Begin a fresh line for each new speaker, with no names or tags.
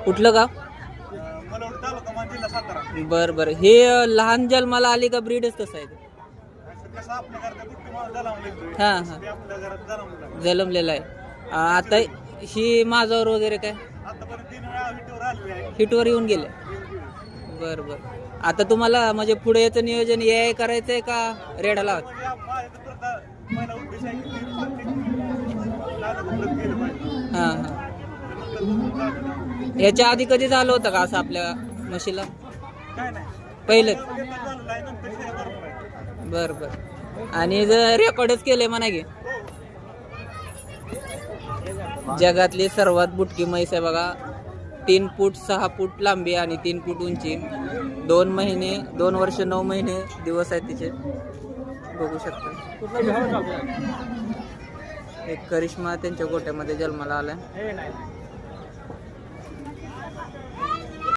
कुठलं गाव?
मलवड तालुका जिल्हा सातारा.
बरं बरं. हे लहान जन्माला आली का ब्रीडच तसं आहे?
कसं आपल्या घरात बुट्टी मारून जन्मलेलं
हां हां,
ते आपल्या घरात जन्मलं.
जन्मलेला आहे. आता ही माझ्यावर वगैरे काय
आतापर्यंत 3 वेळा हिटवर आलेली आहे.
हिटवर येऊन गेले? बरं बरं. आता तुम्हाला म्हणजे पुढे याचं नियोजन ए करायचंय का रेडा लावायचं?
म्हणजे माझ्या तर प्रथा पहिला उद्देश आहे की ते प्रत्येक लाल उपलब्ध केलं पाहिजे.
हां हां.
त्यानंतर बघून झालं.
याच्या आधी कधी झालं होतं का असं आपल्या म्हशीला?
काय नाही
पहिलं?
झालेलं आहे नंतर हे बरोबर आहे.
बरं बरं. आणि जर रेकॉर्डच केलंय म्हणा की जगातली सर्वात बुटकी म्हैस आहे बघा. 3 फूट 6 फूट लांबी आणि 3 फूट उंची. 2 महिने 2 वर्ष 9 महिने दिवस आहेत तिचे, बघू शकता. एक करिश्मा त्यांच्या गोट्यामध्ये जन्माला आलाय.